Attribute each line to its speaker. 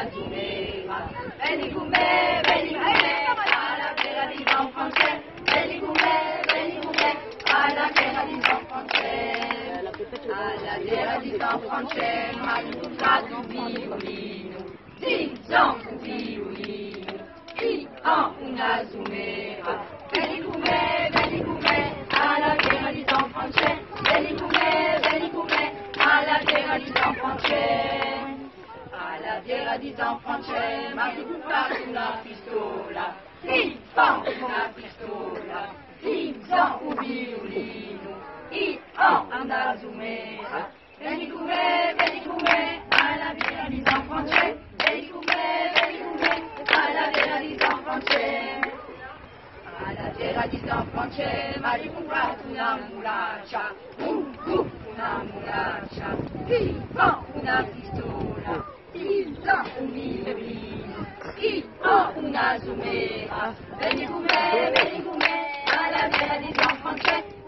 Speaker 1: una zumera. Veni con me, alla fiera di San Francesco. Veni con me, alla fiera di San Francesco. Alla fiera di San Francesco, ma il contratto violino. Zin-zon, violino. Chi ha una zumera. Veni con me, alla fiera di San Francesco. Veni con me, alla fiera di San Francesco. Alla fiera di San Francesco, ma tu comprato una pistola. Zin-zon, una pistola. Zin-zon, un violino. Chi ha una zumera. Veni con me, alla fiera di San Francesco. Veni con me, alla fiera di San Francesco. Alla fiera di San Francesco, ma hai comprato una mulaccia. Una mulaccia. Chi ha una pistola. Chi ha un violino. Chi ha una zumera. Veni con me, alla fiera di San Francesco.